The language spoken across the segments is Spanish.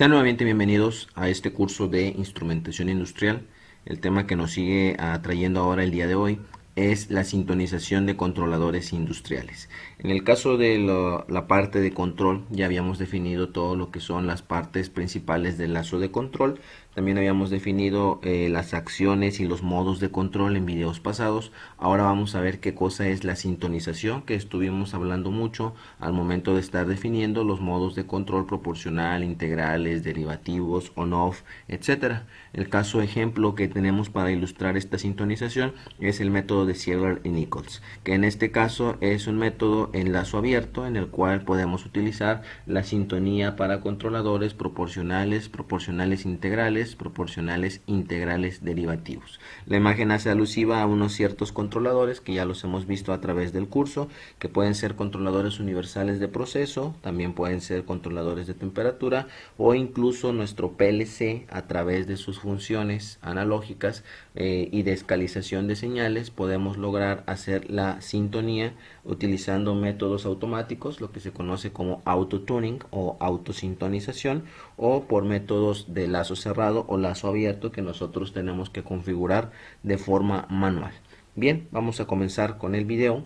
Sean nuevamente bienvenidos a este curso de instrumentación industrial. El tema que nos sigue atrayendo ahora el día de hoy es la sintonización de controladores industriales. En el caso de la parte de control, ya habíamos definido todo lo que son las partes principales del lazo de control. También habíamos definido las acciones y los modos de control en videos pasados. Ahora vamos a ver qué cosa es la sintonización, que estuvimos hablando mucho al momento de estar definiendo los modos de control proporcional, integrales, derivativos, on-off, etcétera. El caso ejemplo que tenemos para ilustrar esta sintonización es el método de Sierra y Nichols, que en este caso es un método en lazo abierto en el cual podemos utilizar la sintonía para controladores proporcionales, proporcionales integrales, proporcionales integrales derivativos. La imagen hace alusiva a unos ciertos controladores que ya los hemos visto a través del curso, que pueden ser controladores universales de proceso, también pueden ser controladores de temperatura o incluso nuestro PLC a través de sus funciones analógicas y de escalización de señales podemos lograr hacer la sintonía utilizando métodos automáticos, lo que se conoce como autotuning o autosintonización, o por métodos de lazo cerrado o lazo abierto que nosotros tenemos que configurar de forma manual. Bien, vamos a comenzar con el video.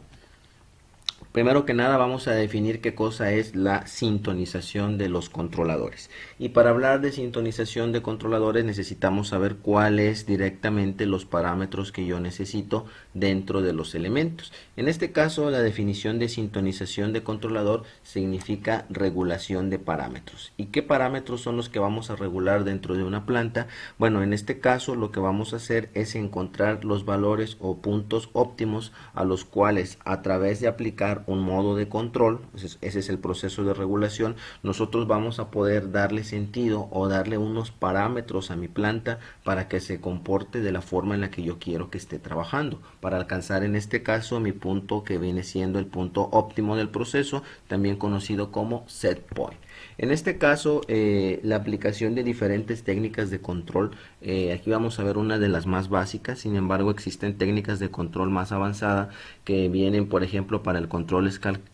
Primero que nada vamos a definir qué cosa es la sintonización de los controladores. Y para hablar de sintonización de controladores necesitamos saber cuáles directamente los parámetros que yo necesito dentro de los elementos. En este caso la definición de sintonización de controlador significa regulación de parámetros. ¿Y qué parámetros son los que vamos a regular dentro de una planta? Bueno, en este caso lo que vamos a hacer es encontrar los valores o puntos óptimos a los cuales a través de aplicar un modo de control, ese es el proceso de regulación, nosotros vamos a poder darle sentido o darle unos parámetros a mi planta para que se comporte de la forma en la que yo quiero que esté trabajando, para alcanzar en este caso mi punto que viene siendo el punto óptimo del proceso, también conocido como set point. En este caso, la aplicación de diferentes técnicas de control, aquí vamos a ver una de las más básicas, sin embargo existen técnicas de control más avanzada que vienen, por ejemplo, para el control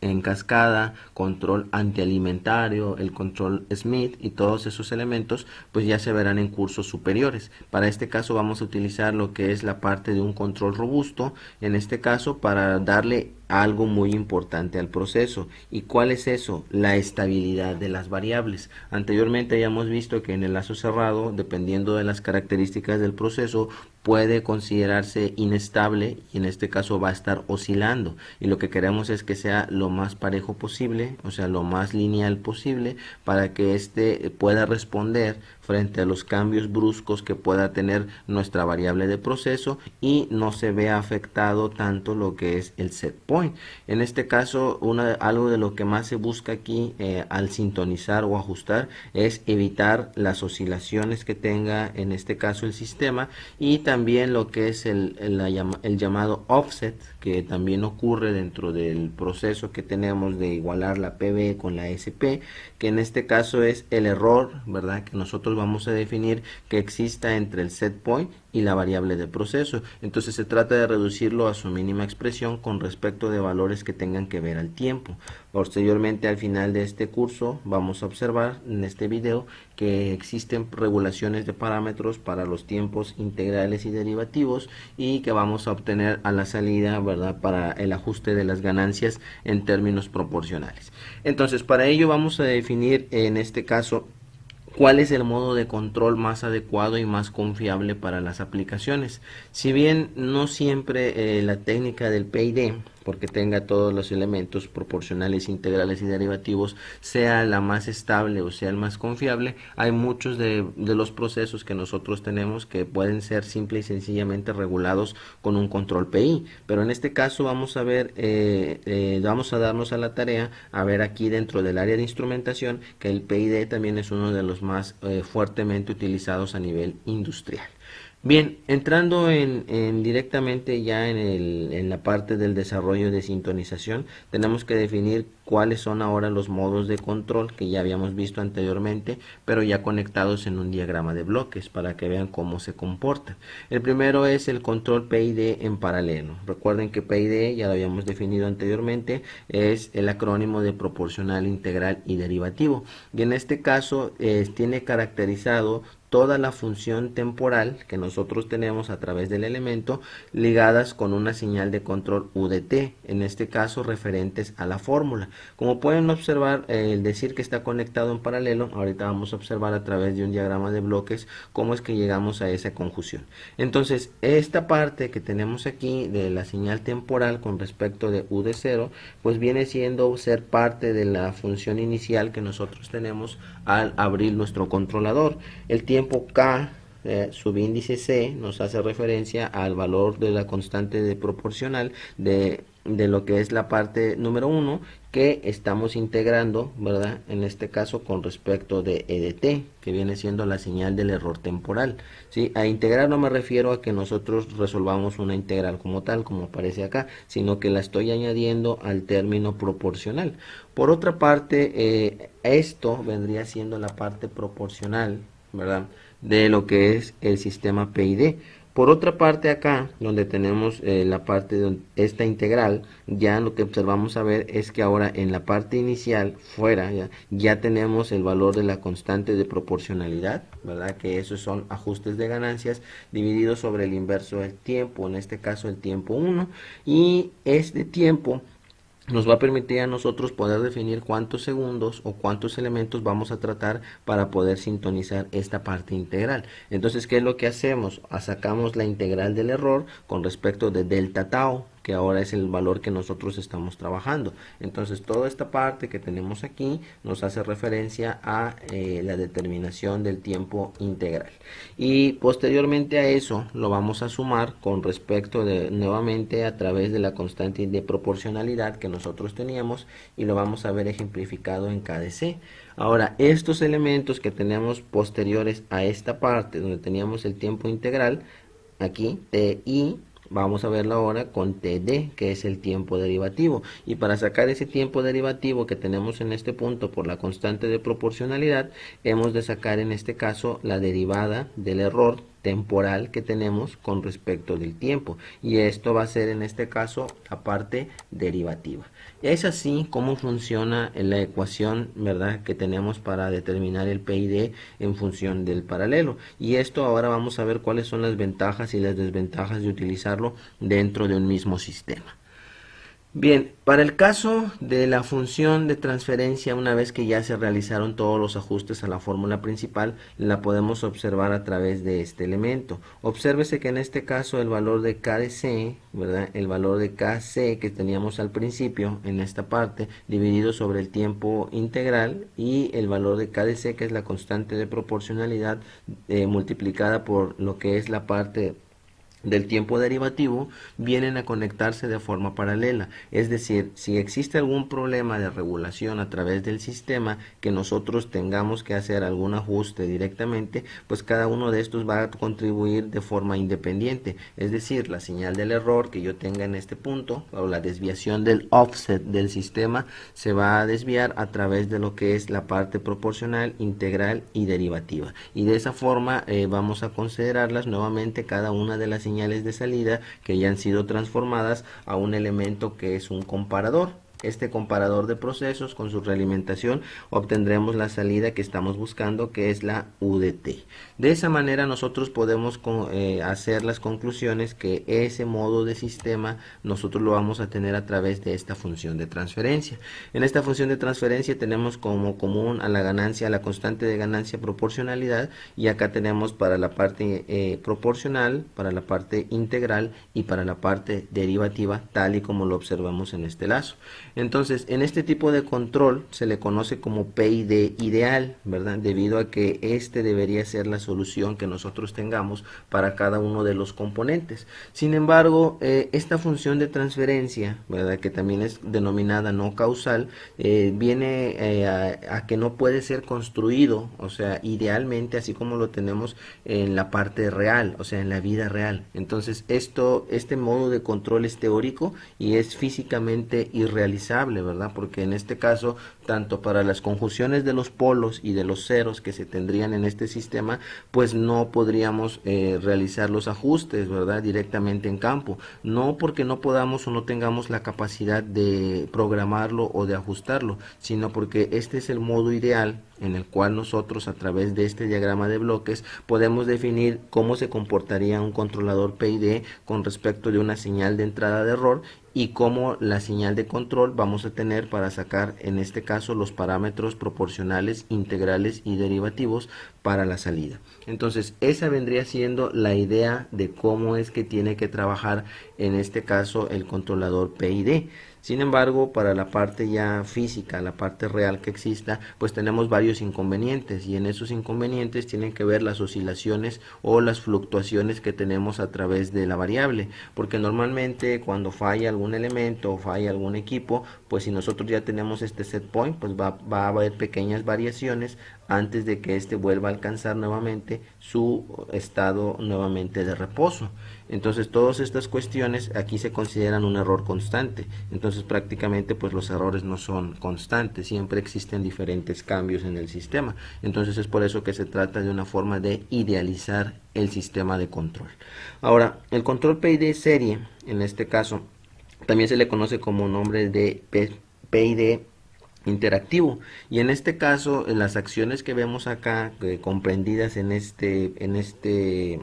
en cascada, control antialimentario, el control Smith y todos esos elementos, pues ya se verán en cursos superiores. Para este caso vamos a utilizar lo que es la parte de un control robusto, en este caso para darle algo muy importante al proceso. ¿Y cuál es eso? La estabilidad de las variables. Anteriormente ya hemos visto que en el lazo cerrado, dependiendo de las características del proceso, puede considerarse inestable y en este caso va a estar oscilando, y lo que queremos es que sea lo más parejo posible, o sea, lo más lineal posible, para que éste pueda responder frente a los cambios bruscos que pueda tener nuestra variable de proceso y no se vea afectado tanto lo que es el set point. En este caso, algo de lo que más se busca aquí al sintonizar o ajustar es evitar las oscilaciones que tenga en este caso el sistema, y también lo que es el llamado offset, que también ocurre dentro del proceso que tenemos de igualar la PB con la SP, que en este caso es el error, ¿verdad?, que nosotros vamos a definir que exista entre el set point y la variable de proceso. Entonces se trata de reducirlo a su mínima expresión con respecto de valores que tengan que ver al tiempo. Posteriormente, al final de este curso, vamos a observar en este video que existen regulaciones de parámetros para los tiempos integrales y derivativos, y que vamos a obtener a la salida, ¿verdad?, para el ajuste de las ganancias en términos proporcionales. Entonces, para ello vamos a definir en este caso ¿cuál es el modo de control más adecuado y más confiable para las aplicaciones? Si bien no siempre la técnica del PID, porque tenga todos los elementos proporcionales, integrales y derivativos, sea la más estable o sea el más confiable, hay muchos de los procesos que nosotros tenemos que pueden ser simple y sencillamente regulados con un control PI. Pero en este caso vamos a ver, vamos a darnos a la tarea a ver aquí dentro del área de instrumentación que el PID también es uno de los más fuertemente utilizados a nivel industrial. Bien, entrando directamente ya en la parte del desarrollo de sintonización, tenemos que definir cuáles son ahora los modos de control que ya habíamos visto anteriormente, pero ya conectados en un diagrama de bloques para que vean cómo se comporta. El primero es el control PID en paralelo. Recuerden que PID, ya lo habíamos definido anteriormente, es el acrónimo de proporcional, integral y derivativo. Y en este caso tiene caracterizado toda la función temporal que nosotros tenemos a través del elemento ligadas con una señal de control UDT, en este caso referentes a la fórmula. Como pueden observar, el decir que está conectado en paralelo, ahorita vamos a observar a través de un diagrama de bloques cómo es que llegamos a esa conjunción. Entonces, esta parte que tenemos aquí de la señal temporal con respecto de UD0, pues viene siendo ser parte de la función inicial que nosotros tenemos al abrir nuestro controlador. El tiempo K subíndice C nos hace referencia al valor de la constante de proporcional de lo que es la parte número 1 que estamos integrando, ¿verdad? En este caso con respecto de EDT, que viene siendo la señal del error temporal, ¿sí? A integrar no me refiero a que nosotros resolvamos una integral como tal, como aparece acá, sino que la estoy añadiendo al término proporcional. Por otra parte, esto vendría siendo la parte proporcional, ¿verdad?, de lo que es el sistema PID. Por otra parte acá, donde tenemos la parte de esta integral, ya lo que observamos a ver es que ahora en la parte inicial, fuera, ya tenemos el valor de la constante de proporcionalidad, ¿verdad? Que esos son ajustes de ganancias divididos sobre el inverso del tiempo, en este caso el tiempo 1, y este tiempo nos va a permitir a nosotros poder definir cuántos segundos o cuántos elementos vamos a tratar para poder sintonizar esta parte integral. Entonces, ¿qué es lo que hacemos? Sacamos la integral del error con respecto de delta tau, que ahora es el valor que nosotros estamos trabajando. Entonces, toda esta parte que tenemos aquí nos hace referencia a la determinación del tiempo integral. Y posteriormente a eso lo vamos a sumar con respecto de nuevamente a través de la constante de proporcionalidad que nosotros teníamos y lo vamos a ver ejemplificado en KDC. Ahora, estos elementos que tenemos posteriores a esta parte donde teníamos el tiempo integral, aquí TI, vamos a verlo ahora con TD, que es el tiempo derivativo. Y para sacar ese tiempo derivativo que tenemos en este punto por la constante de proporcionalidad, hemos de sacar en este caso la derivada del error temporal que tenemos con respecto del tiempo. Y esto va a ser en este caso la parte derivativa. Es así como funciona la ecuación, ¿verdad?, que tenemos para determinar el PID en función del paralelo. Y esto ahora vamos a ver cuáles son las ventajas y las desventajas de utilizarlo dentro de un mismo sistema. Bien, para el caso de la función de transferencia, una vez que ya se realizaron todos los ajustes a la fórmula principal, la podemos observar a través de este elemento. Obsérvese que en este caso el valor de K de C, ¿verdad?, el valor de KC que teníamos al principio en esta parte, dividido sobre el tiempo integral, y el valor de K de C, que es la constante de proporcionalidad, multiplicada por lo que es la parte del tiempo derivativo, vienen a conectarse de forma paralela. Es decir, si existe algún problema de regulación a través del sistema que nosotros tengamos que hacer algún ajuste directamente, pues cada uno de estos va a contribuir de forma independiente. Es decir, la señal del error que yo tenga en este punto o la desviación del offset del sistema se va a desviar a través de lo que es la parte proporcional, integral y derivativa. Y de esa forma vamos a considerarlas nuevamente cada una de las señales de salida que ya han sido transformadas a un elemento que es un comparador. Este comparador de procesos con su realimentación obtendremos la salida que estamos buscando, que es la UDT. De esa manera nosotros podemos hacer las conclusiones que ese modo de sistema nosotros lo vamos a tener a través de esta función de transferencia. En esta función de transferencia tenemos como común a la ganancia, a la constante de ganancia proporcionalidad, y acá tenemos para la parte proporcional, para la parte integral y para la parte derivativa, tal y como lo observamos en este lazo. Entonces, en este tipo de control se le conoce como PID ideal, ¿verdad? Debido a que este debería ser la solución que nosotros tengamos para cada uno de los componentes. Sin embargo, esta función de transferencia, ¿verdad? Que también es denominada no causal, viene a que no puede ser construido, o sea, idealmente, así como lo tenemos en la parte real, o sea, en la vida real. Entonces, este modo de control es teórico y es físicamente irrealizable, ¿verdad? Porque en este caso, tanto para las conjunciones de los polos y de los ceros que se tendrían en este sistema, pues no podríamos realizar los ajustes, ¿verdad? Directamente en campo. No porque no podamos o no tengamos la capacidad de programarlo o de ajustarlo, sino porque este es el modo ideal en el cual nosotros a través de este diagrama de bloques podemos definir cómo se comportaría un controlador PID con respecto de una señal de entrada de error y cómo la señal de control vamos a tener para sacar en este caso los parámetros proporcionales, integrales y derivativos para la salida. Entonces esa vendría siendo la idea de cómo es que tiene que trabajar en este caso el controlador PID. Sin embargo, para la parte ya física, la parte real que exista, pues tenemos varios inconvenientes y en esos inconvenientes tienen que ver las oscilaciones o las fluctuaciones que tenemos a través de la variable, porque normalmente cuando falla algún elemento o falla algún equipo, pues si nosotros ya tenemos este set point, pues va a haber pequeñas variaciones antes de que este vuelva a alcanzar nuevamente su estado nuevamente de reposo. Entonces todas estas cuestiones aquí se consideran un error constante. Entonces prácticamente pues los errores no son constantes, siempre existen diferentes cambios en el sistema. Entonces es por eso que se trata de una forma de idealizar el sistema de control. Ahora, el control PID serie, en este caso, también se le conoce como nombre de PID interactivo, y en este caso las acciones que vemos acá comprendidas en este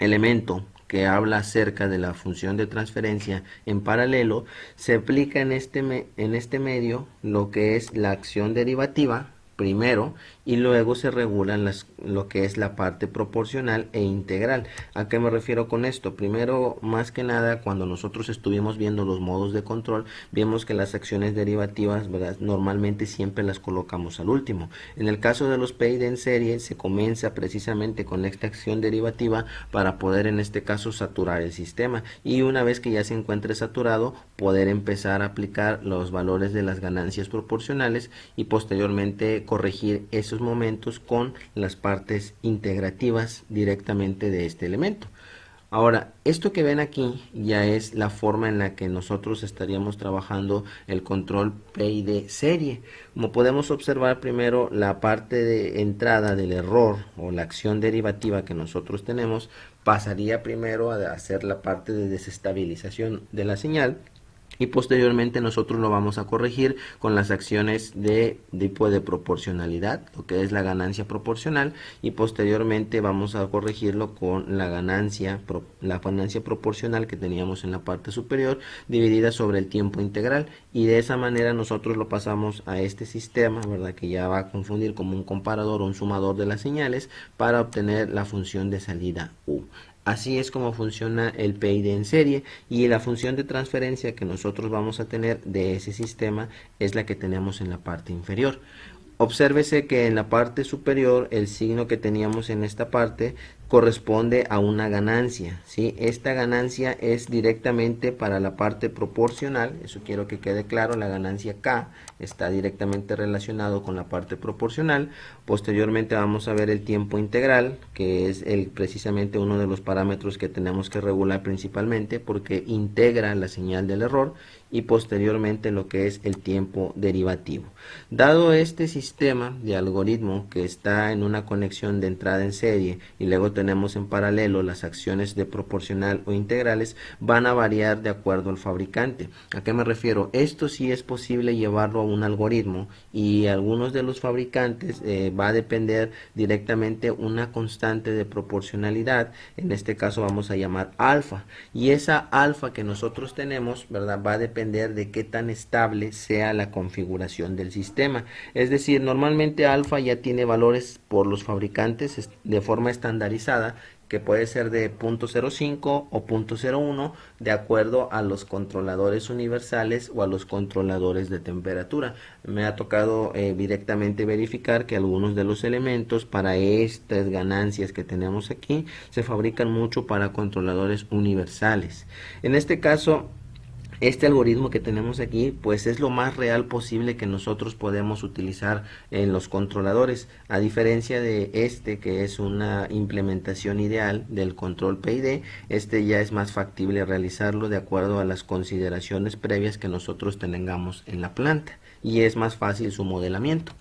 elemento que habla acerca de la función de transferencia en paralelo, se aplica en este medio lo que es la acción derivativa primero y luego se regulan lo que es la parte proporcional e integral. ¿A qué me refiero con esto? Primero, más que nada, cuando nosotros estuvimos viendo los modos de control, vimos que las acciones derivativas, ¿verdad? Normalmente siempre las colocamos al último. En el caso de los PID en serie, se comienza precisamente con esta acción derivativa para poder en este caso saturar el sistema, y una vez que ya se encuentre saturado, poder empezar a aplicar los valores de las ganancias proporcionales y posteriormente corregir esos momentos con las partes integrativas directamente de este elemento. Ahora, esto que ven aquí ya es la forma en la que nosotros estaríamos trabajando el control PID serie. Como podemos observar, primero la parte de entrada del error o la acción derivativa que nosotros tenemos pasaría primero a hacer la parte de desestabilización de la señal, y posteriormente nosotros lo vamos a corregir con las acciones de tipo de proporcionalidad, lo que es la ganancia proporcional, y posteriormente vamos a corregirlo con la ganancia proporcional que teníamos en la parte superior dividida sobre el tiempo integral, y de esa manera nosotros lo pasamos a este sistema, ¿verdad? Que ya va a confundir como un comparador o un sumador de las señales para obtener la función de salida U. Así es como funciona el PID en serie, y la función de transferencia que nosotros vamos a tener de ese sistema es la que tenemos en la parte inferior. Obsérvese que en la parte superior el signo que teníamos en esta parte corresponde a una ganancia, ¿sí? Esta ganancia es directamente para la parte proporcional, eso quiero que quede claro, la ganancia K está directamente relacionado con la parte proporcional. Posteriormente vamos a ver el tiempo integral, que es precisamente uno de los parámetros que tenemos que regular principalmente porque integra la señal del error, y posteriormente lo que es el tiempo derivativo. Dado este sistema de algoritmo que está en una conexión de entrada en serie y luego tenemos en paralelo las acciones de proporcional o integrales, van a variar de acuerdo al fabricante. ¿A qué me refiero? Esto sí es posible llevarlo a un algoritmo, y algunos de los fabricantes va a depender directamente una constante de proporcionalidad, en este caso vamos a llamar alfa, y esa alfa que nosotros tenemos, ¿verdad? Va a depender de qué tan estable sea la configuración del sistema. Es decir, normalmente alfa ya tiene valores por los fabricantes de forma estandarizada sintonizada, que puede ser de 0.05 o 0.01 de acuerdo a los controladores universales o a los controladores de temperatura. Me ha tocado directamente verificar que algunos de los elementos para estas ganancias que tenemos aquí se fabrican mucho para controladores universales. En este caso, este algoritmo que tenemos aquí pues es lo más real posible que nosotros podemos utilizar en los controladores, a diferencia de este que es una implementación ideal del control PID. Este ya es más factible realizarlo de acuerdo a las consideraciones previas que nosotros tengamos en la planta y es más fácil su modelamiento.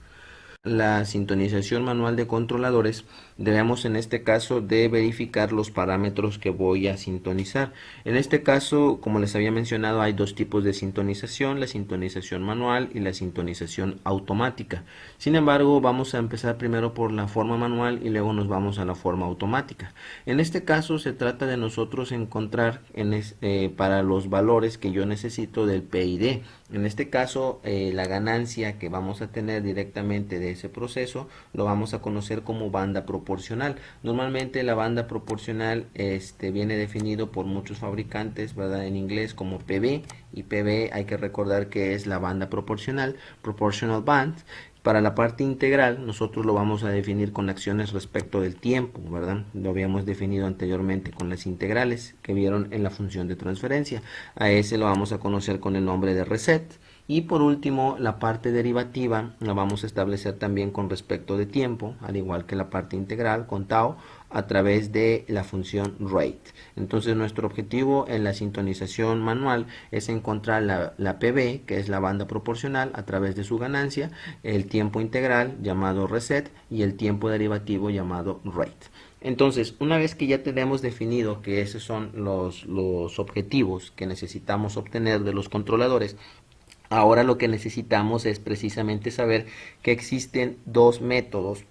La sintonización manual de controladores, debemos en este caso de verificar los parámetros que voy a sintonizar. En este caso, como les había mencionado, hay dos tipos de sintonización, la sintonización manual y la sintonización automática. Sin embargo, vamos a empezar primero por la forma manual y luego nos vamos a la forma automática. En este caso se trata de nosotros encontrar para los valores que yo necesito del PID. En este caso, la ganancia que vamos a tener directamente de ese proceso lo vamos a conocer como banda proporcional. Normalmente la banda proporcional viene definido por muchos fabricantes, ¿verdad? En inglés como PB, y PB hay que recordar que es la banda proporcional, proportional band. Para la parte integral, nosotros lo vamos a definir con acciones respecto del tiempo, ¿verdad? Lo habíamos definido anteriormente con las integrales que vieron en la función de transferencia. A ese lo vamos a conocer con el nombre de reset. Y por último, la parte derivativa la vamos a establecer también con respecto de tiempo, al igual que la parte integral con tau, a través de la función rate. Entonces nuestro objetivo en la sintonización manual es encontrar la PB, que es la banda proporcional, a través de su ganancia, el tiempo integral llamado reset y el tiempo derivativo llamado rate. Entonces, una vez que ya tenemos definido que esos son los objetivos que necesitamos obtener de los controladores, ahora lo que necesitamos es precisamente saber que existen dos métodos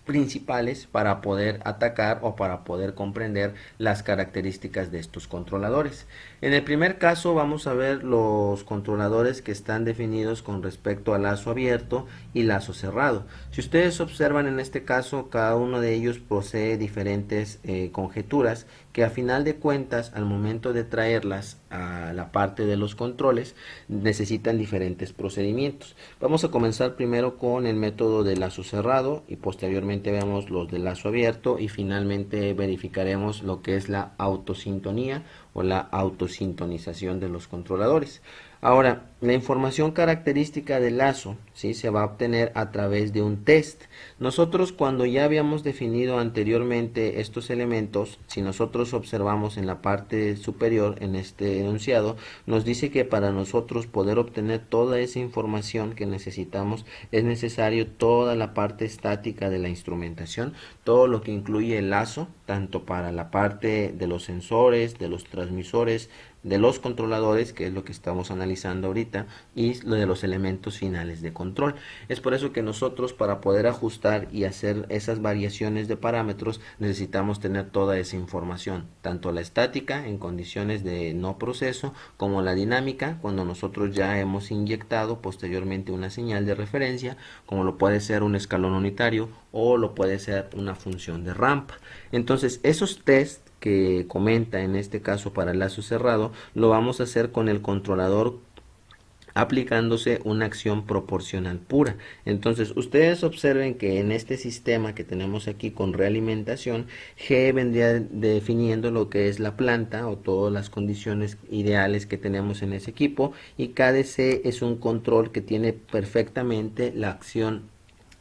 principales para poder atacar o para poder comprender las características de estos controladores. En el primer caso vamos a ver los controladores que están definidos con respecto a lazo abierto y lazo cerrado. Si ustedes observan en este caso, cada uno de ellos posee diferentes conjeturas que a final de cuentas, al momento de traerlas a la parte de los controles, necesitan diferentes procedimientos. Vamos a comenzar primero con el método de lazo cerrado y posteriormente veamos los de lazo abierto y finalmente verificaremos lo que es la autosintonía o la autosintonización de los controladores. Ahora, la información característica del lazo, ¿sí?, se va a obtener a través de un test. Nosotros, cuando ya habíamos definido anteriormente estos elementos, si nosotros observamos en la parte superior en este enunciado, nos dice que para nosotros poder obtener toda esa información que necesitamos es necesario toda la parte estática de la instrumentación, todo lo que incluye el lazo, tanto para la parte de los sensores, de los transmisores, de los controladores, que es lo que estamos analizando ahorita, y lo de los elementos finales de control. Es por eso que nosotros, para poder ajustar y hacer esas variaciones de parámetros, necesitamos tener toda esa información, tanto la estática en condiciones de no proceso, como la dinámica cuando nosotros ya hemos inyectado posteriormente una señal de referencia, como lo puede ser un escalón unitario o lo puede ser una función de rampa. Entonces, esos tests que comenta en este caso para el lazo cerrado, lo vamos a hacer con el controlador aplicándose una acción proporcional pura. Entonces ustedes observen que en este sistema que tenemos aquí con realimentación, G vendría definiendo lo que es la planta o todas las condiciones ideales que tenemos en ese equipo, y KDC es un control que tiene perfectamente la acción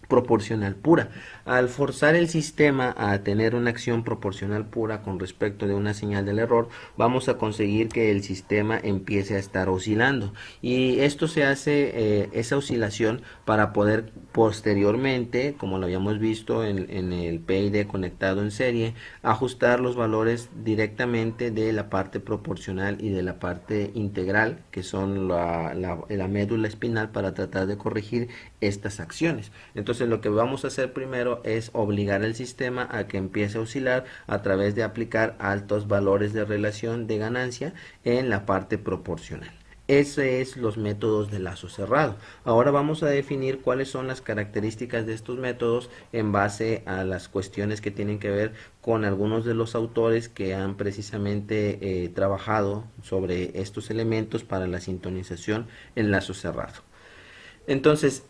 proporcional pura. Al forzar el sistema a tener una acción proporcional pura con respecto de una señal del error, vamos a conseguir que el sistema empiece a estar oscilando, y esto se hace, esa oscilación, para poder posteriormente, como lo habíamos visto en el PID conectado en serie, ajustar los valores directamente de la parte proporcional y de la parte integral, que son la médula espinal, para tratar de corregir estas acciones. Entonces lo que vamos a hacer primero es obligar al sistema a que empiece a oscilar a través de aplicar altos valores de relación de ganancia en la parte proporcional. Ese es los métodos de lazo cerrado. Ahora vamos a definir cuáles son las características de estos métodos en base a las cuestiones que tienen que ver con algunos de los autores que han precisamente trabajado sobre estos elementos para la sintonización en lazo cerrado. Entonces,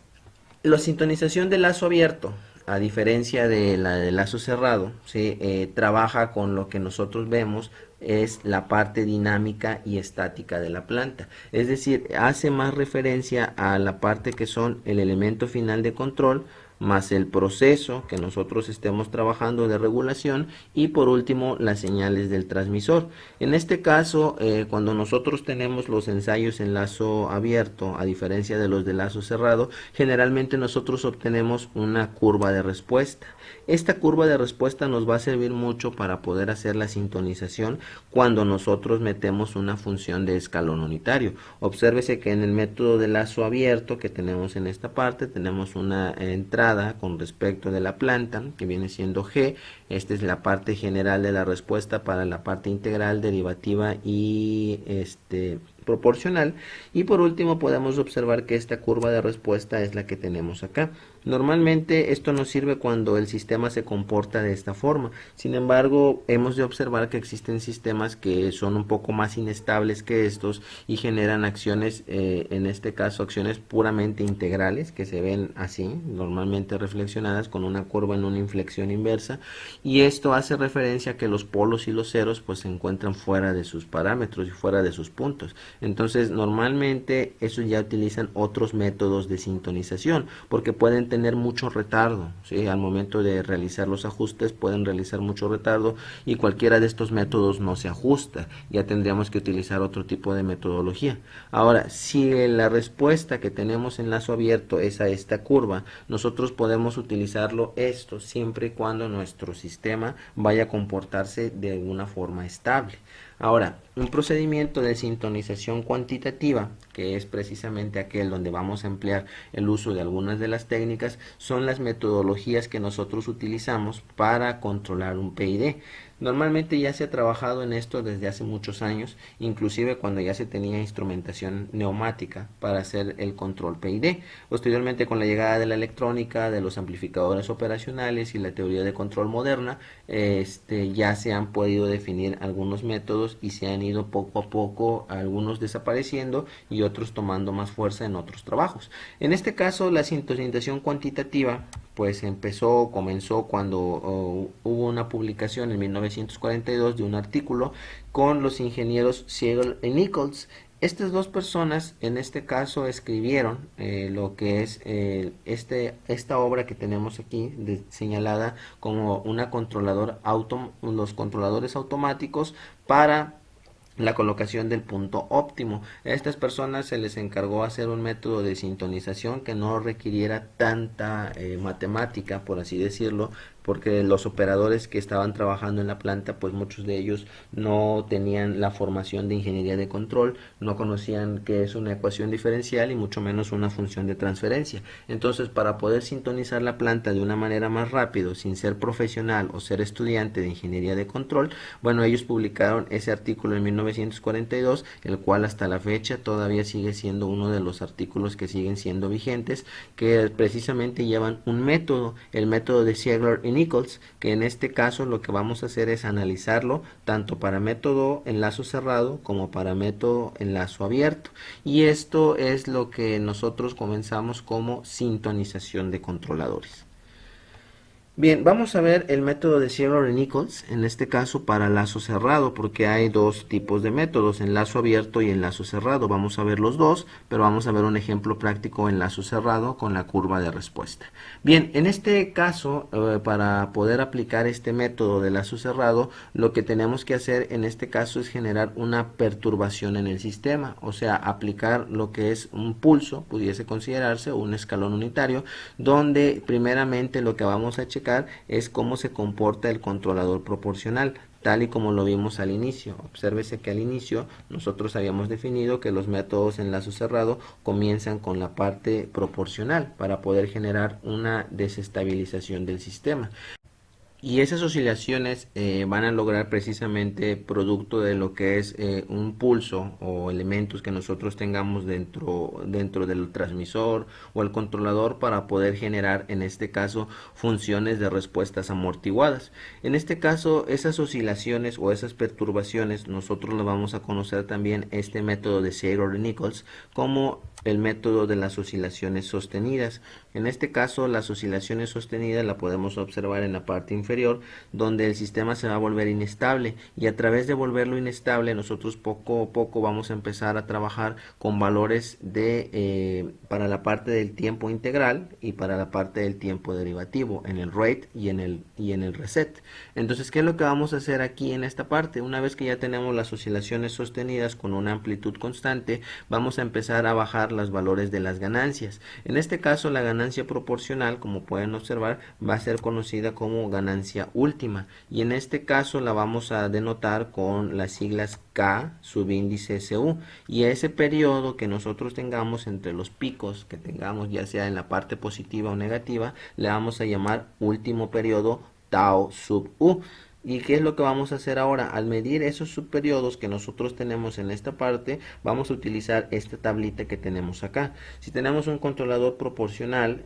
la sintonización de lazo abierto, a diferencia de la de lazo cerrado, ¿sí? Trabaja con lo que nosotros vemos es la parte dinámica y estática de la planta. Es decir, hace más referencia a la parte que son el elemento final de control, más el proceso que nosotros estemos trabajando de regulación y por último las señales del transmisor. En este caso, cuando nosotros tenemos los ensayos en lazo abierto, a diferencia de los de lazo cerrado, generalmente nosotros obtenemos una curva de respuesta. Esta curva de respuesta nos va a servir mucho para poder hacer la sintonización cuando nosotros metemos una función de escalón unitario. Obsérvese que en el método de lazo abierto que tenemos en esta parte, tenemos una entrada con respecto de la planta que viene siendo G. Esta es la parte general de la respuesta para la parte integral, derivativa y proporcional. Y por último podemos observar que esta curva de respuesta es la que tenemos acá. Normalmente esto nos sirve cuando el sistema se comporta de esta forma. Sin embargo, hemos de observar que existen sistemas que son un poco más inestables que estos y generan acciones, en este caso acciones puramente integrales que se ven así, normalmente reflexionadas con una curva en una inflexión inversa, y esto hace referencia a que los polos y los ceros pues se encuentran fuera de sus parámetros y fuera de sus puntos. Entonces normalmente eso ya utilizan otros métodos de sintonización porque pueden tener mucho retardo, ¿sí? Al momento de realizar los ajustes pueden realizar mucho retardo y cualquiera de estos métodos no se ajusta, ya tendríamos que utilizar otro tipo de metodología. Ahora, si la respuesta que tenemos en lazo abierto es a esta curva, nosotros podemos utilizarlo esto siempre y cuando nuestro sistema vaya a comportarse de una forma estable. Ahora, un procedimiento de sintonización cuantitativa, que es precisamente aquel donde vamos a emplear el uso de algunas de las técnicas, son las metodologías que nosotros utilizamos para controlar un PID. Normalmente ya se ha trabajado en esto desde hace muchos años, inclusive cuando ya se tenía instrumentación neumática para hacer el control PID. Posteriormente, con la llegada de la electrónica, de los amplificadores operacionales y la teoría de control moderna, ya se han podido definir algunos métodos y se han ido poco a poco algunos desapareciendo y otros tomando más fuerza en otros trabajos. En este caso, la sintonización cuantitativa pues comenzó cuando hubo una publicación en 1942 de un artículo con los ingenieros Siegel y Nichols. Estas dos personas en este caso escribieron lo que es esta obra que tenemos aquí señalada como una los controladores automáticos para la colocación del punto óptimo. A estas personas se les encargó hacer un método de sintonización que no requiriera tanta matemática, por así decirlo, porque los operadores que estaban trabajando en la planta, pues muchos de ellos no tenían la formación de ingeniería de control, no conocían qué es una ecuación diferencial y mucho menos una función de transferencia. Entonces, para poder sintonizar la planta de una manera más rápido, sin ser profesional o ser estudiante de ingeniería de control, bueno, ellos publicaron ese artículo en 1942, el cual hasta la fecha todavía sigue siendo uno de los artículos que siguen siendo vigentes, que precisamente llevan un método, el método de Siegler y Nichols, que en este caso lo que vamos a hacer es analizarlo tanto para método en lazo cerrado como para método en lazo abierto, y esto es lo que nosotros comenzamos como sintonización de controladores. Bien, vamos a ver el método de Siegler y Nichols, en este caso para lazo cerrado, porque hay dos tipos de métodos, en lazo abierto y en lazo cerrado. Vamos a ver los dos, pero vamos a ver un ejemplo práctico en lazo cerrado con la curva de respuesta. Bien, en este caso, para poder aplicar este método de lazo cerrado, lo que tenemos que hacer en este caso es generar una perturbación en el sistema, o sea, aplicar lo que es un pulso, pudiese considerarse, o un escalón unitario, donde primeramente lo que vamos a checar es cómo se comporta el controlador proporcional, tal y como lo vimos al inicio. Obsérvese que al inicio nosotros habíamos definido que los métodos en lazo cerrado comienzan con la parte proporcional para poder generar una desestabilización del sistema. Y esas oscilaciones van a lograr precisamente producto de lo que es un pulso o elementos que nosotros tengamos dentro del transmisor o el controlador para poder generar en este caso funciones de respuestas amortiguadas. En este caso esas oscilaciones o esas perturbaciones nosotros lo vamos a conocer también este método de Saylor-Nichols como el método de las oscilaciones sostenidas. En este caso las oscilaciones sostenidas la podemos observar en la parte inferior donde el sistema se va a volver inestable y a través de volverlo inestable nosotros poco a poco vamos a empezar a trabajar con valores para la parte del tiempo integral y para la parte del tiempo derivativo en el rate y en el reset. Entonces, ¿qué es lo que vamos a hacer aquí en esta parte? Una vez que ya tenemos las oscilaciones sostenidas con una amplitud constante, vamos a empezar a bajar los valores de las ganancias. En este caso la ganancia proporcional, como pueden observar, va a ser conocida como ganancia última y en este caso la vamos a denotar con las siglas K subíndice SU y a ese periodo que nosotros tengamos entre los picos que tengamos ya sea en la parte positiva o negativa le vamos a llamar último periodo tau sub U. ¿Y qué es lo que vamos a hacer ahora? Al medir esos subperiodos que nosotros tenemos en esta parte, vamos a utilizar esta tablita que tenemos acá. Si tenemos un controlador proporcional,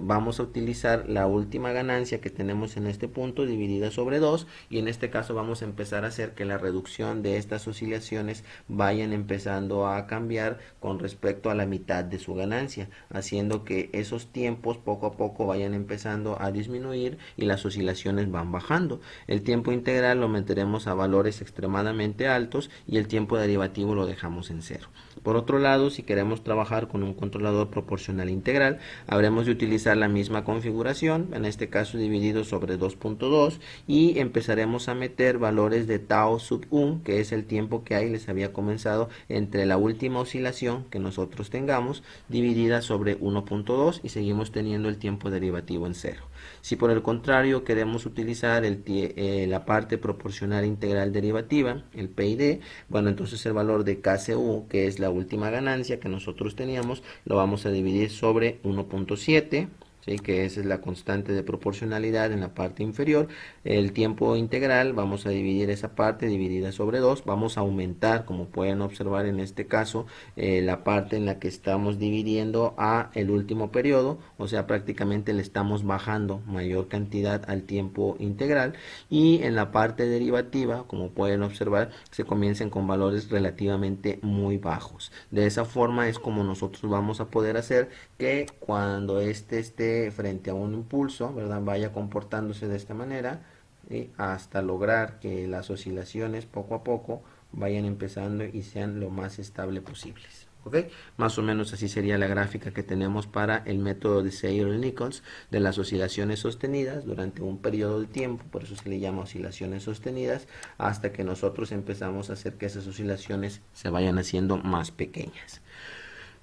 vamos a utilizar la última ganancia que tenemos en este punto dividida sobre 2 y en este caso vamos a empezar a hacer que la reducción de estas oscilaciones vayan empezando a cambiar con respecto a la mitad de su ganancia, haciendo que esos tiempos poco a poco vayan empezando a disminuir y las oscilaciones van bajando. El tiempo integral lo meteremos a valores extremadamente altos y el tiempo derivativo lo dejamos en cero. Por otro lado, si queremos trabajar con un controlador proporcional integral, habremos de utilizar la misma configuración, en este caso dividido sobre 2.2 y empezaremos a meter valores de tau sub 1, que es el tiempo que hay, les había comenzado, entre la última oscilación que nosotros tengamos, dividida sobre 1.2 y seguimos teniendo el tiempo derivativo en cero. Si por el contrario queremos utilizar la parte proporcional integral derivativa, el PID, bueno, entonces el valor de KCU, que es la última ganancia que nosotros teníamos, lo vamos a dividir sobre 1.7, ¿sí? Que esa es la constante de proporcionalidad en la parte inferior. El tiempo integral vamos a dividir esa parte dividida sobre 2, vamos a aumentar, como pueden observar en este caso, la parte en la que estamos dividiendo a el último periodo, o sea prácticamente le estamos bajando mayor cantidad al tiempo integral y en la parte derivativa, como pueden observar, se comiencen con valores relativamente muy bajos. De esa forma es como nosotros vamos a poder hacer que cuando este esté frente a un impulso, ¿verdad? Vaya comportándose de esta manera, ¿sí? Hasta lograr que las oscilaciones poco a poco vayan empezando y sean lo más estable posibles. ¿Okay? Más o menos así sería la gráfica que tenemos para el método de Saylor-Nichols de las oscilaciones sostenidas durante un periodo de tiempo, por eso se le llama oscilaciones sostenidas, hasta que nosotros empezamos a hacer que esas oscilaciones se vayan haciendo más pequeñas.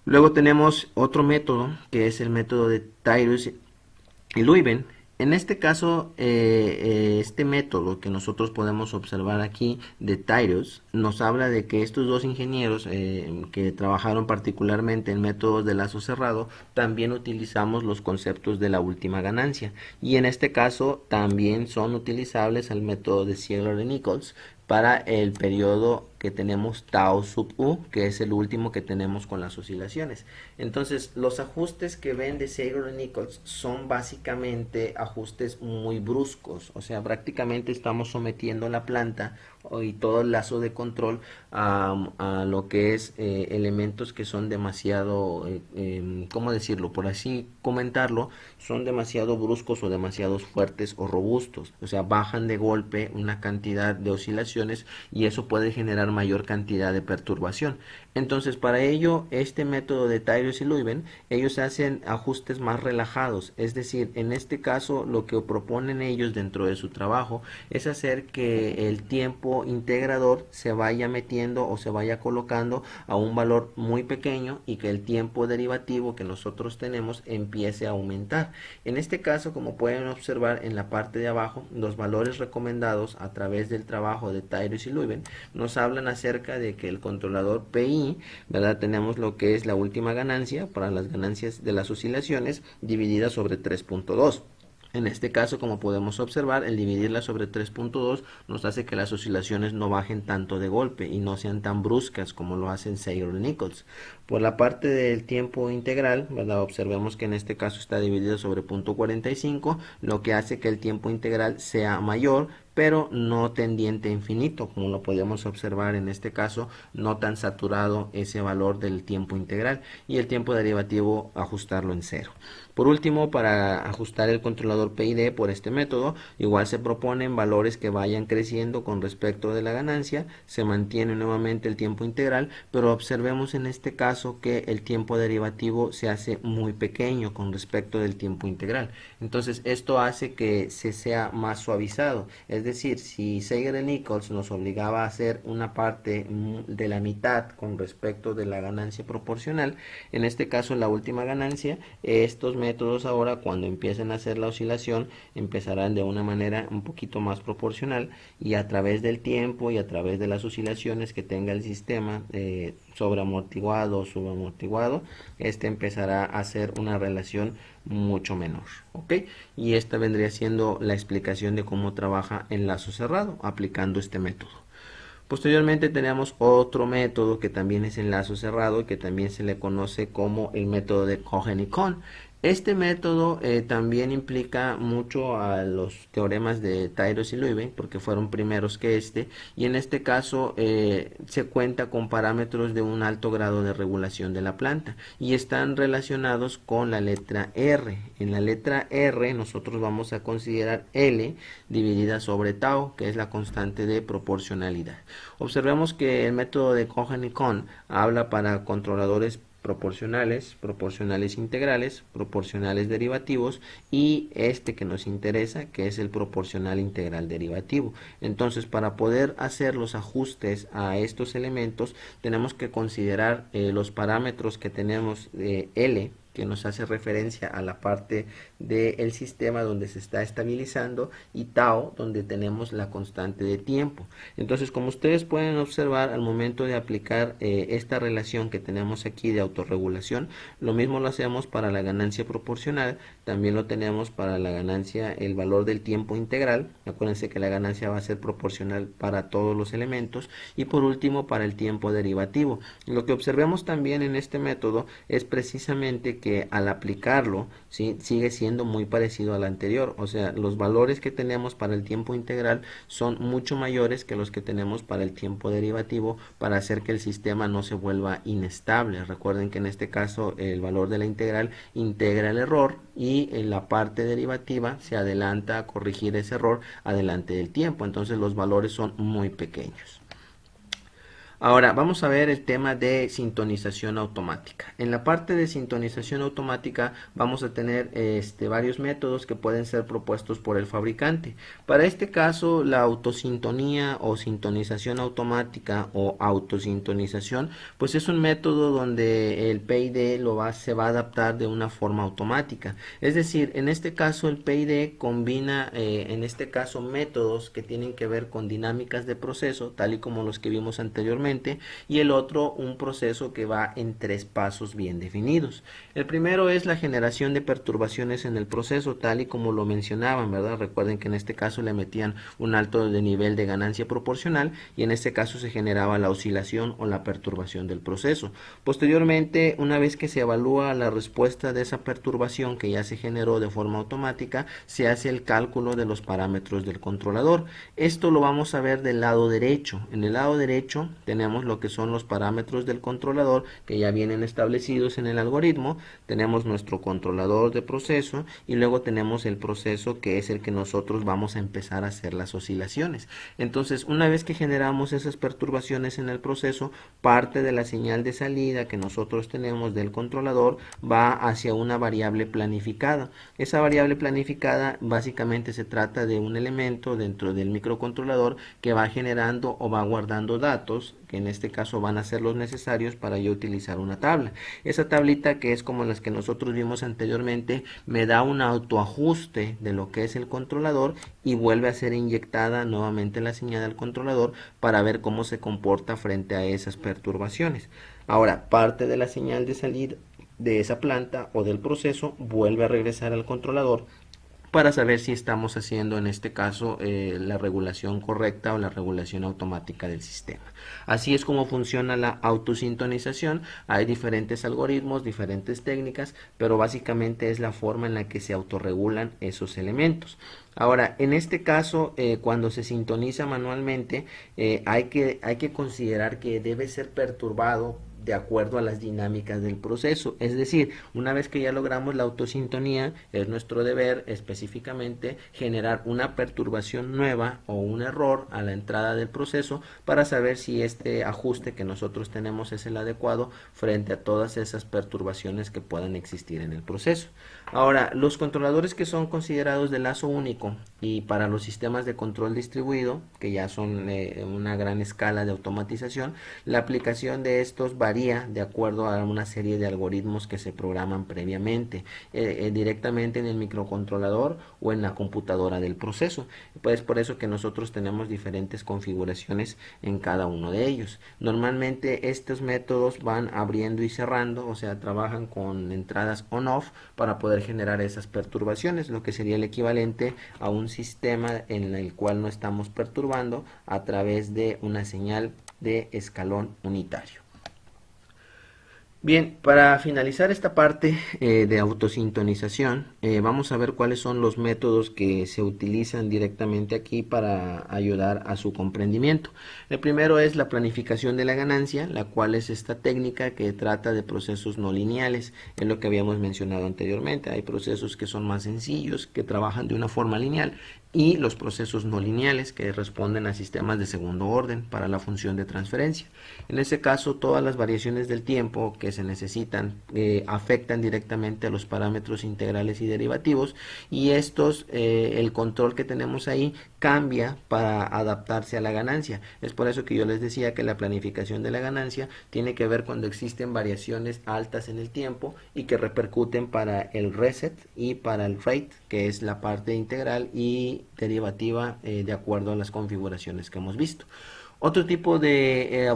Luego tenemos otro método que es el método de Tyrus y Leuven. En este caso, este método que nosotros podemos observar aquí de Tyrus nos habla de que estos dos ingenieros que trabajaron particularmente en métodos de lazo cerrado también utilizamos los conceptos de la última ganancia y en este caso también son utilizables al método de Saylor-Nichols para el periodo que tenemos tau sub u, que es el último que tenemos con las oscilaciones. Entonces, los ajustes que ven de Saylor-Nichols son básicamente ajustes muy bruscos, o sea, prácticamente estamos sometiendo la planta y todo el lazo de control a lo que es elementos que son demasiado, ¿cómo decirlo? Por así comentarlo, son demasiado bruscos o demasiado fuertes o robustos, o sea, bajan de golpe una cantidad de oscilaciones y eso puede generar mayor cantidad de perturbación. Entonces, para ello, este método de Tyrus y Leuven, ellos hacen ajustes más relajados, es decir, en este caso lo que proponen ellos dentro de su trabajo es hacer que el tiempo integrador se vaya metiendo o se vaya colocando a un valor muy pequeño y que el tiempo derivativo que nosotros tenemos empiece a aumentar. En este caso, como pueden observar en la parte de abajo, los valores recomendados a través del trabajo de Tyrus y Leuven nos hablan acerca de que el controlador PI, ¿verdad? Tenemos lo que es la última ganancia para las ganancias de las oscilaciones dividida sobre 3.2. En este caso, como podemos observar, el dividirla sobre 3.2 nos hace que las oscilaciones no bajen tanto de golpe y no sean tan bruscas como lo hacen Sager y Nichols. Por la parte del tiempo integral, ¿verdad? Observemos que en este caso está dividido sobre 0.45, lo que hace que el tiempo integral sea mayor, pero no tendiente a infinito, como lo podemos observar en este caso, no tan saturado ese valor del tiempo integral, y el tiempo derivativo ajustarlo en cero. Por último, para ajustar el controlador PID por este método, igual se proponen valores que vayan creciendo con respecto de la ganancia, se mantiene nuevamente el tiempo integral, pero observemos en este caso que el tiempo derivativo se hace muy pequeño con respecto del tiempo integral. Entonces esto hace que se sea más suavizado, es decir, si Sager y Nichols nos obligaba a hacer una parte de la mitad con respecto de la ganancia proporcional, en este caso la última ganancia, estos métodos ahora cuando empiecen a hacer la oscilación empezarán de una manera un poquito más proporcional, y a través del tiempo y a través de las oscilaciones que tenga el sistema sobreamortiguado o subamortiguado, este empezará a hacer una relación mucho menor, ¿ok? Y esta vendría siendo la explicación de cómo trabaja en lazo cerrado aplicando este método. Posteriormente tenemos otro método que también es en lazo cerrado y que también se le conoce como el método de Cohen y Cohn. Este método también implica mucho a los teoremas de Tyros y Leuven, porque fueron primeros que este, y en este caso se cuenta con parámetros de un alto grado de regulación de la planta y están relacionados con la letra R. En la letra R nosotros vamos a considerar L dividida sobre tau, que es la constante de proporcionalidad. Observemos que el método de Cohen y Cohn habla para controladores proporcionales, proporcionales integrales, proporcionales derivativos, y este que nos interesa, que es el proporcional integral derivativo. Entonces, para poder hacer los ajustes a estos elementos, tenemos que considerar los parámetros que tenemos de L, que nos hace referencia a la parte del sistema donde se está estabilizando, y tau, donde tenemos la constante de tiempo. Entonces, como ustedes pueden observar, al momento de aplicar esta relación que tenemos aquí de autorregulación, lo mismo lo hacemos para la ganancia proporcional, también lo tenemos para la ganancia, el valor del tiempo integral. Acuérdense que la ganancia va a ser proporcional para todos los elementos, y por último para el tiempo derivativo. Lo que observemos también en este método es precisamente que al aplicarlo, ¿sí?, sigue siendo muy parecido al anterior. O sea, los valores que tenemos para el tiempo integral son mucho mayores que los que tenemos para el tiempo derivativo, para hacer que el sistema no se vuelva inestable. Recuerden que en este caso el valor de la integral integra el error, y en la parte derivativa se adelanta a corregir ese error adelante del tiempo. Entonces los valores son muy pequeños. Ahora vamos a ver el tema de sintonización automática. En la parte de sintonización automática vamos a tener varios métodos que pueden ser propuestos por el fabricante. Para este caso, la autosintonía o sintonización automática o autosintonización, pues es un método donde el PID se va a adaptar de una forma automática. Es decir, en este caso el PID combina en este caso métodos que tienen que ver con dinámicas de proceso, tal y como los que vimos anteriormente, y el otro un proceso que va en 3 pasos bien definidos. El primero es la generación de perturbaciones en el proceso, tal y como lo mencionaban, ¿verdad? Recuerden que en este caso le metían un alto de nivel de ganancia proporcional, y en este caso se generaba la oscilación o la perturbación del proceso. Posteriormente, una vez que se evalúa la respuesta de esa perturbación que ya se generó de forma automática, se hace el cálculo de los parámetros del controlador. Esto lo vamos a ver del lado derecho. En el lado derecho tenemos lo que son los parámetros del controlador que ya vienen establecidos en el algoritmo. Tenemos nuestro controlador de proceso, y luego tenemos el proceso, que es el que nosotros vamos a empezar a hacer las oscilaciones. Entonces, una vez que generamos esas perturbaciones en el proceso, parte de la señal de salida que nosotros tenemos del controlador va hacia una variable planificada. Esa variable planificada básicamente se trata de un elemento dentro del microcontrolador que va generando o va guardando datos, que en este caso van a ser los necesarios para yo utilizar una tabla. Esa tablita, que es como las que nosotros vimos anteriormente, me da un autoajuste de lo que es el controlador, y vuelve a ser inyectada nuevamente la señal al controlador para ver cómo se comporta frente a esas perturbaciones. Ahora, parte de la señal de salida de esa planta o del proceso vuelve a regresar al controlador para saber si estamos haciendo en este caso la regulación correcta o la regulación automática del sistema. Así es como funciona la autosintonización. Hay diferentes algoritmos, diferentes técnicas, pero básicamente es la forma en la que se autorregulan esos elementos. Ahora, en este caso, cuando se sintoniza manualmente, hay que considerar que debe ser perturbado de acuerdo a las dinámicas del proceso. Es decir, una vez que ya logramos la autosintonía, es nuestro deber específicamente generar una perturbación nueva o un error a la entrada del proceso para saber si este ajuste que nosotros tenemos es el adecuado frente a todas esas perturbaciones que puedan existir en el proceso. Ahora, los controladores que son considerados de lazo único y para los sistemas de control distribuido, que ya son una gran escala de automatización, la aplicación de estos varía de acuerdo a una serie de algoritmos que se programan previamente, directamente en el microcontrolador o en la computadora del proceso. Pues por eso que nosotros tenemos diferentes configuraciones en cada uno de ellos. Normalmente estos métodos van abriendo y cerrando, o sea, trabajan con entradas on-off para poder generar esas perturbaciones, lo que sería el equivalente a un sistema en el cual no estamos perturbando a través de una señal de escalón unitario. Bien, para finalizar esta parte de autosintonización, vamos a ver cuáles son los métodos que se utilizan directamente aquí para ayudar a su comprendimiento. El primero es la planificación de la ganancia, la cual es esta técnica que trata de procesos no lineales, es lo que habíamos mencionado anteriormente. Hay procesos que son más sencillos, que trabajan de una forma lineal, y los procesos no lineales que responden a sistemas de segundo orden para la función de transferencia. En este caso, todas las variaciones del tiempo que se necesitan afectan directamente a los parámetros integrales y derivativos, y estos, el control que tenemos ahí cambia para adaptarse a la ganancia. Es por eso que yo les decía que la planificación de la ganancia tiene que ver cuando existen variaciones altas en el tiempo y que repercuten para el reset y para el rate, que es la parte integral y derivativa de acuerdo a las configuraciones que hemos visto. Otro tipo de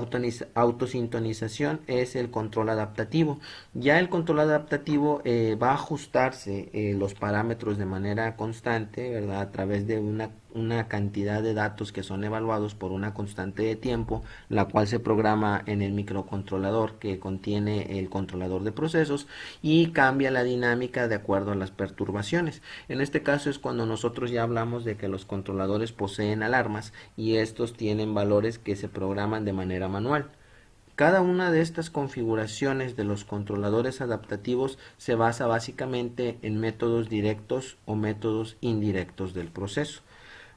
autosintonización es el control adaptativo. Ya el control adaptativo va a ajustarse los parámetros de manera constante, ¿verdad? A través de una cantidad de datos que son evaluados por una constante de tiempo, la cual se programa en el microcontrolador que contiene el controlador de procesos, y cambia la dinámica de acuerdo a las perturbaciones. En este caso es cuando nosotros ya hablamos de que los controladores poseen alarmas y estos tienen valores que se programan de manera manual. Cada una de estas configuraciones de los controladores adaptativos se basa básicamente en métodos directos o métodos indirectos del proceso.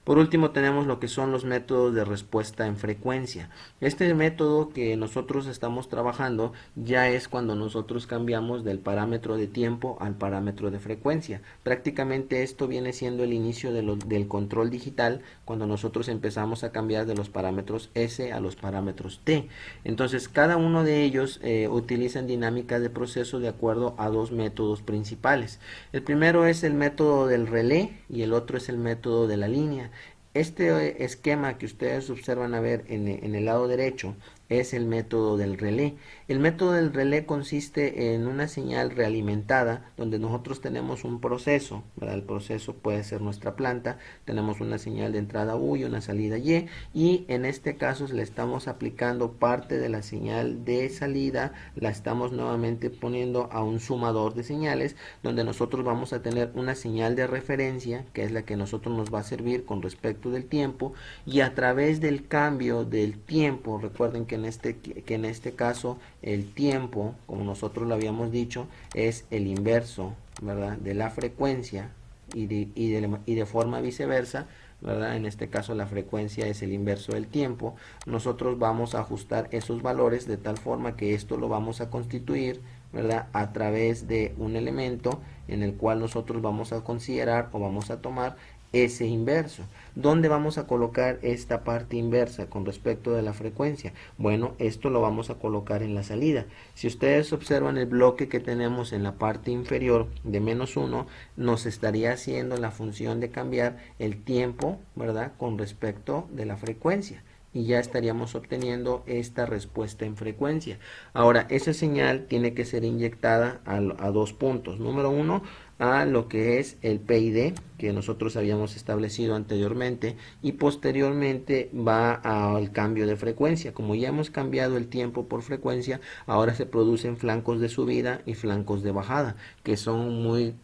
Por último, tenemos lo que son los métodos de respuesta en frecuencia. Este método que nosotros estamos trabajando ya es cuando nosotros cambiamos del parámetro de tiempo al parámetro de frecuencia. Prácticamente esto viene siendo el inicio del control digital, cuando nosotros empezamos a cambiar de los parámetros S a los parámetros T. Entonces, cada uno de ellos utilizan dinámica de proceso de acuerdo a dos métodos principales. El primero es el método del relé y el otro es el método de la línea. Este esquema que ustedes observan a ver en el lado derecho es el método del relé. El método del relé consiste en una señal realimentada donde nosotros tenemos un proceso, ¿verdad? El proceso puede ser nuestra planta, tenemos una señal de entrada U y una salida y en este caso le estamos aplicando parte de la señal de salida, la estamos nuevamente poniendo a un sumador de señales donde nosotros vamos a tener una señal de referencia que es la que nosotros nos va a servir con respecto del tiempo, y a través del cambio del tiempo, recuerden que en este caso el tiempo, como nosotros lo habíamos dicho, es el inverso, ¿verdad?, de la frecuencia y de forma viceversa, ¿verdad? En este caso la frecuencia es el inverso del tiempo. Nosotros vamos a ajustar esos valores de tal forma que esto lo vamos a constituir, ¿verdad?, a través de un elemento en el cual nosotros vamos a considerar o vamos a tomar ese inverso. ¿Dónde vamos a colocar esta parte inversa con respecto de la frecuencia? Bueno, esto lo vamos a colocar en la salida. Si ustedes observan el bloque que tenemos en la parte inferior de -1, nos estaría haciendo la función de cambiar el tiempo, ¿verdad?, con respecto de la frecuencia, y ya estaríamos obteniendo esta respuesta en frecuencia. Ahora, esa señal tiene que ser inyectada a dos puntos. Número 1, a lo que es el PID que nosotros habíamos establecido anteriormente, y posteriormente va al cambio de frecuencia. Como ya hemos cambiado el tiempo por frecuencia, ahora se producen flancos de subida y flancos de bajada, que son muy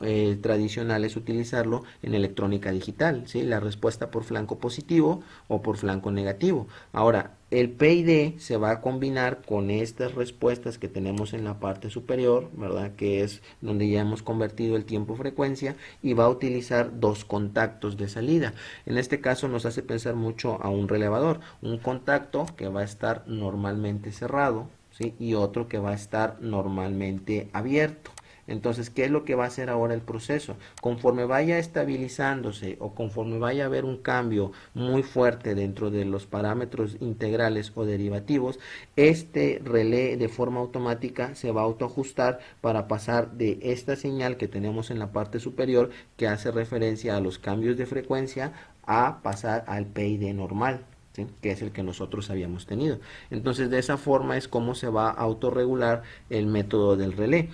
tradicionales utilizarlo en electrónica digital, ¿sí? La respuesta por flanco positivo o por flanco negativo. Ahora, el PID se va a combinar con estas respuestas que tenemos en la parte superior, ¿verdad? Que es donde ya hemos convertido el tiempo frecuencia, y va a utilizar dos contactos de salida. En este caso nos hace pensar mucho a un relevador, un contacto que va a estar normalmente cerrado, ¿sí? Y otro que va a estar normalmente abierto. Entonces, ¿qué es lo que va a hacer ahora el proceso? Conforme vaya estabilizándose o conforme vaya a haber un cambio muy fuerte dentro de los parámetros integrales o derivativos, este relé de forma automática se va a autoajustar para pasar de esta señal que tenemos en la parte superior, que hace referencia a los cambios de frecuencia, a pasar al PID normal, ¿sí? Que es el que nosotros habíamos tenido. Entonces, de esa forma es como se va a autorregular el método del relé.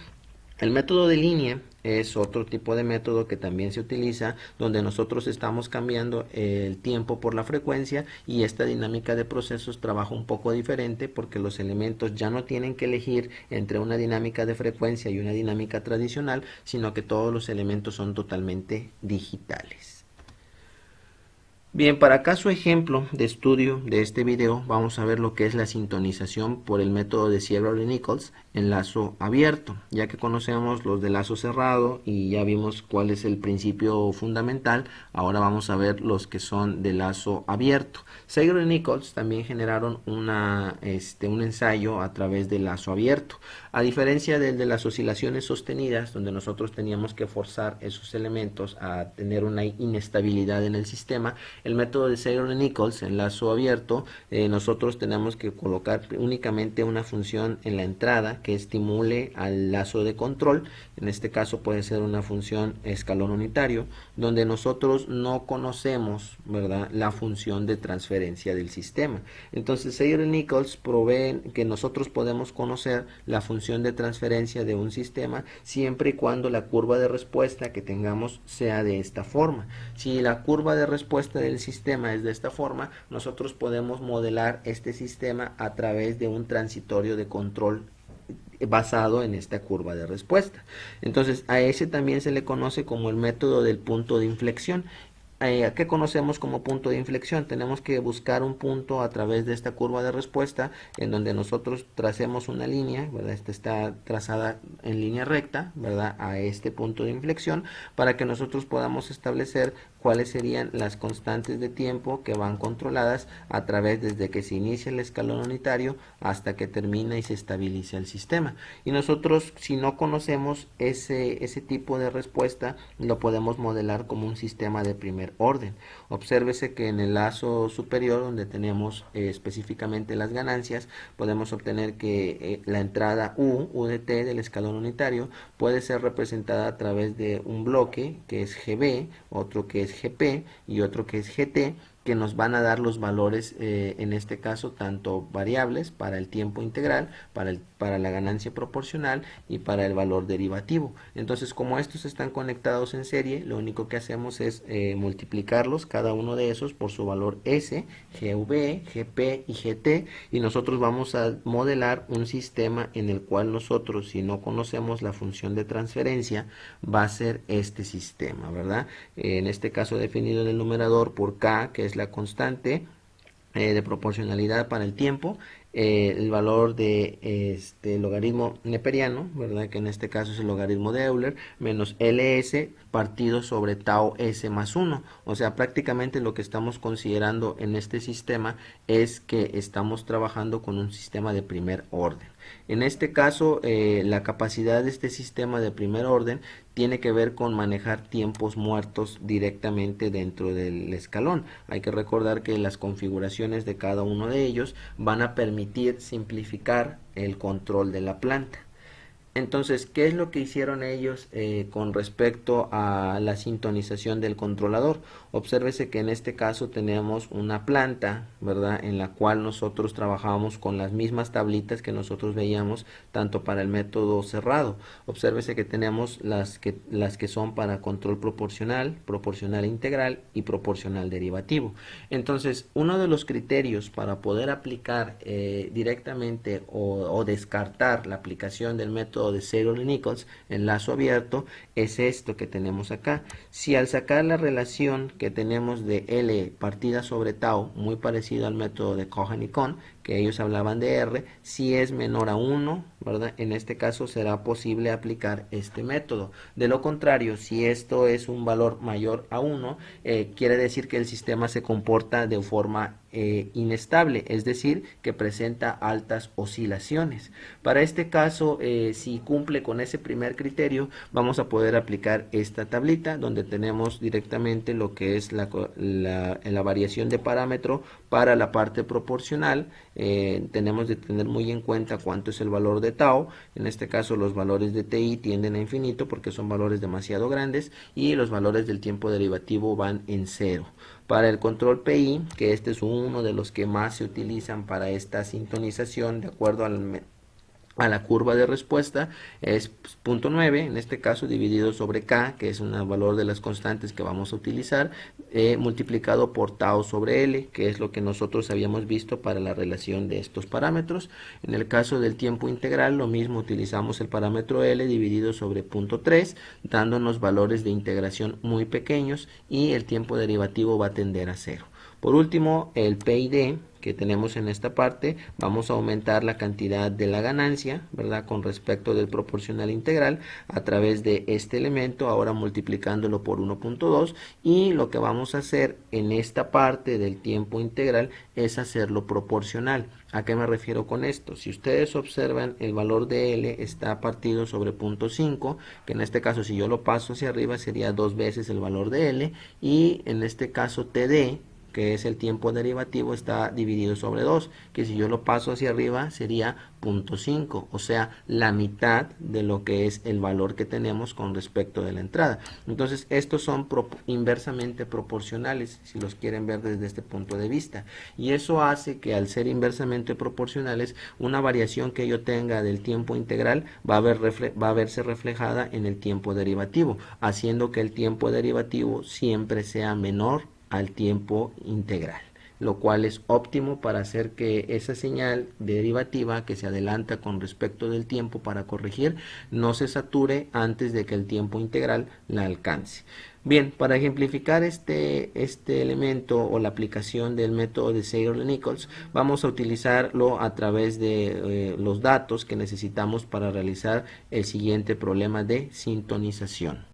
El método de línea es otro tipo de método que también se utiliza, donde nosotros estamos cambiando el tiempo por la frecuencia, y esta dinámica de procesos trabaja un poco diferente porque los elementos ya no tienen que elegir entre una dinámica de frecuencia y una dinámica tradicional, sino que todos los elementos son totalmente digitales. Bien, para caso ejemplo de estudio de este video, vamos a ver lo que es la sintonización por el método de Siegerle-Nichols en lazo abierto. Ya que conocemos los de lazo cerrado y ya vimos cuál es el principio fundamental, ahora vamos a ver los que son de lazo abierto. Siegerle-Nichols también generaron un ensayo a través del lazo abierto. A diferencia del de las oscilaciones sostenidas, donde nosotros teníamos que forzar esos elementos a tener una inestabilidad en el sistema, el método de Siegerle-Nichols en lazo abierto, nosotros tenemos que colocar únicamente una función en la entrada que estimule al lazo de control. En este caso puede ser una función escalón unitario, donde nosotros no conocemos, ¿verdad?, la función de transferencia del sistema. Entonces Siegerle-Nichols provee que nosotros podemos conocer la función de transferencia de un sistema siempre y cuando la curva de respuesta que tengamos sea de esta forma. Si la curva de respuesta del sistema es de esta forma, nosotros podemos modelar este sistema a través de un transitorio de control basado en esta curva de respuesta. Entonces a ese también se le conoce como el método del punto de inflexión. ¿Qué conocemos como punto de inflexión? Tenemos que buscar un punto a través de esta curva de respuesta en donde nosotros tracemos una línea, ¿verdad? Esta está trazada en línea recta, ¿verdad?, a este punto de inflexión, para que nosotros podamos establecer cuáles serían las constantes de tiempo que van controladas a través desde que se inicia el escalón unitario hasta que termina y se estabiliza el sistema. Y nosotros, si no conocemos ese tipo de respuesta, lo podemos modelar como un sistema de primer orden. Obsérvese que en el lazo superior, donde tenemos específicamente las ganancias, podemos obtener que la entrada U de T del escalón unitario puede ser representada a través de un bloque que es GB, otro que es GP y otro que es GT, que nos van a dar los valores, en este caso tanto variables para el tiempo integral, para la ganancia proporcional y para el valor derivativo. Entonces, como estos están conectados en serie, lo único que hacemos es multiplicarlos, cada uno de esos, por su valor S, GV, GP y GT, y nosotros vamos a modelar un sistema en el cual nosotros, si no conocemos la función de transferencia, va a ser este sistema, ¿verdad? En este caso definido en el numerador por K, que es la constante de proporcionalidad para el tiempo, el valor de logaritmo neperiano, ¿verdad?, que en este caso es el logaritmo de Euler, menos LS partido sobre tau S más 1. O sea, prácticamente lo que estamos considerando en este sistema es que estamos trabajando con un sistema de primer orden. En este caso, la capacidad de este sistema de primer orden tiene que ver con manejar tiempos muertos directamente dentro del escalón. Hay que recordar que las configuraciones de cada uno de ellos van a permitir simplificar el control de la planta. Entonces, ¿qué es lo que hicieron ellos con respecto a la sintonización del controlador? Obsérvese que en este caso tenemos una planta, ¿verdad? En la cual nosotros trabajamos con las mismas tablitas que nosotros veíamos tanto para el método cerrado. Obsérvese que tenemos las que son para control proporcional, proporcional integral y proporcional derivativo. Entonces, uno de los criterios para poder aplicar directamente o descartar la aplicación del método de Taylor-Nichols en lazo abierto es esto que tenemos acá. Si al sacar la relación que tenemos de L partida sobre tau, muy parecido al método de Cohen y Kohn, que ellos hablaban de R, si es menor a 1, ¿verdad? En este caso será posible aplicar este método. De lo contrario, si esto es un valor mayor a 1, quiere decir que el sistema se comporta de forma inestable, es decir, que presenta altas oscilaciones. Para este caso, si cumple con ese primer criterio, vamos a poder aplicar esta tablita donde tenemos directamente lo que es la variación de parámetro para la parte proporcional. Tenemos de tener muy en cuenta cuánto es el valor de tau. En este caso los valores de ti tienden a infinito porque son valores demasiado grandes y los valores del tiempo derivativo van en cero. Para el control PI, que este es uno de los que más se utilizan para esta sintonización de acuerdo a la curva de respuesta, es 0.9, en este caso dividido sobre K, que es un valor de las constantes que vamos a utilizar, multiplicado por tau sobre L, que es lo que nosotros habíamos visto para la relación de estos parámetros. En el caso del tiempo integral, lo mismo, utilizamos el parámetro L dividido sobre 0.3, dándonos valores de integración muy pequeños y el tiempo derivativo va a tender a 0. Por último, el PID que tenemos en esta parte, vamos a aumentar la cantidad de la ganancia, ¿verdad? Con respecto del proporcional integral a través de este elemento, ahora multiplicándolo por 1.2, y lo que vamos a hacer en esta parte del tiempo integral es hacerlo proporcional. ¿A qué me refiero con esto? Si ustedes observan, el valor de L está partido sobre 0.5, que en este caso si yo lo paso hacia arriba sería 2 veces el valor de L, y en este caso TD, que es el tiempo derivativo, está dividido sobre 2, que si yo lo paso hacia arriba sería 0.5, o sea, la mitad de lo que es el valor que tenemos con respecto de la entrada. Entonces, estos son inversamente proporcionales, si los quieren ver desde este punto de vista. Y eso hace que al ser inversamente proporcionales, una variación que yo tenga del tiempo integral va a verse reflejada en el tiempo derivativo, haciendo que el tiempo derivativo siempre sea menor al tiempo integral, lo cual es óptimo para hacer que esa señal derivativa que se adelanta con respecto del tiempo para corregir no se sature antes de que el tiempo integral la alcance. Bien, para ejemplificar este elemento o la aplicación del método de Taylor-Nichols, vamos a utilizarlo a través de los datos que necesitamos para realizar el siguiente problema de sintonización.